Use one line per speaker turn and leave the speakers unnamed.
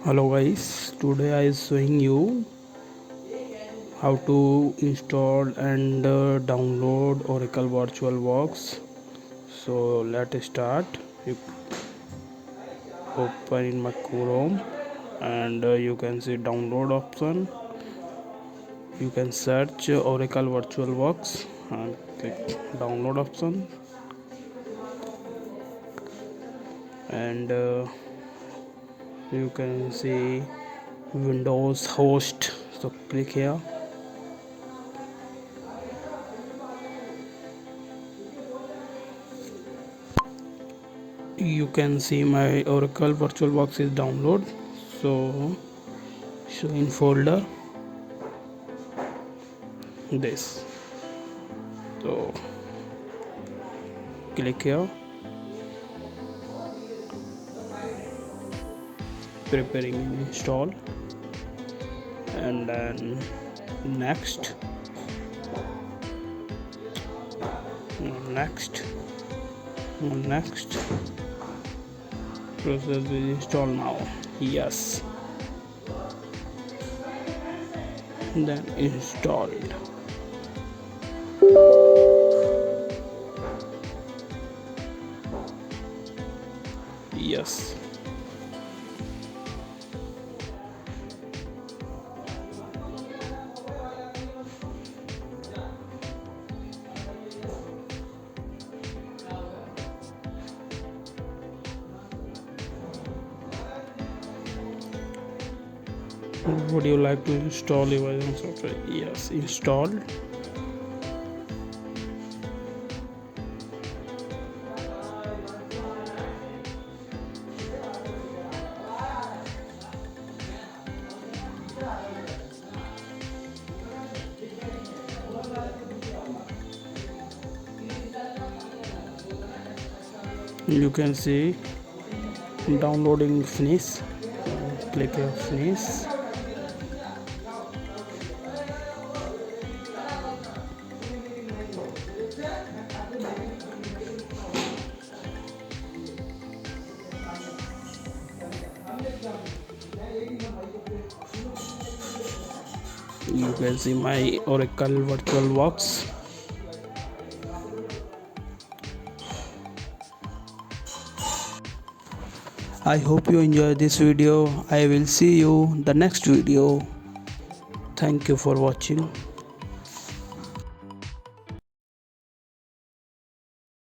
Hello guys, today I is showing you how to install and download Oracle VirtualBox. So let's start. You open in my Chrome and you can see download option. You can search Oracle VirtualBox and click download option and you can see Windows host. So click here. You can see my Oracle VirtualBox is download. So in folder this. So click here, preparing install, and then next, next, next. Process will install now. Yes. Then installed. Yes. Would you like to install your software? Yes, installed. You can see downloading finish. Click here finish. You can see my Oracle VirtualBox. I hope you enjoy this video. I will see you the next video. Thank you for watching.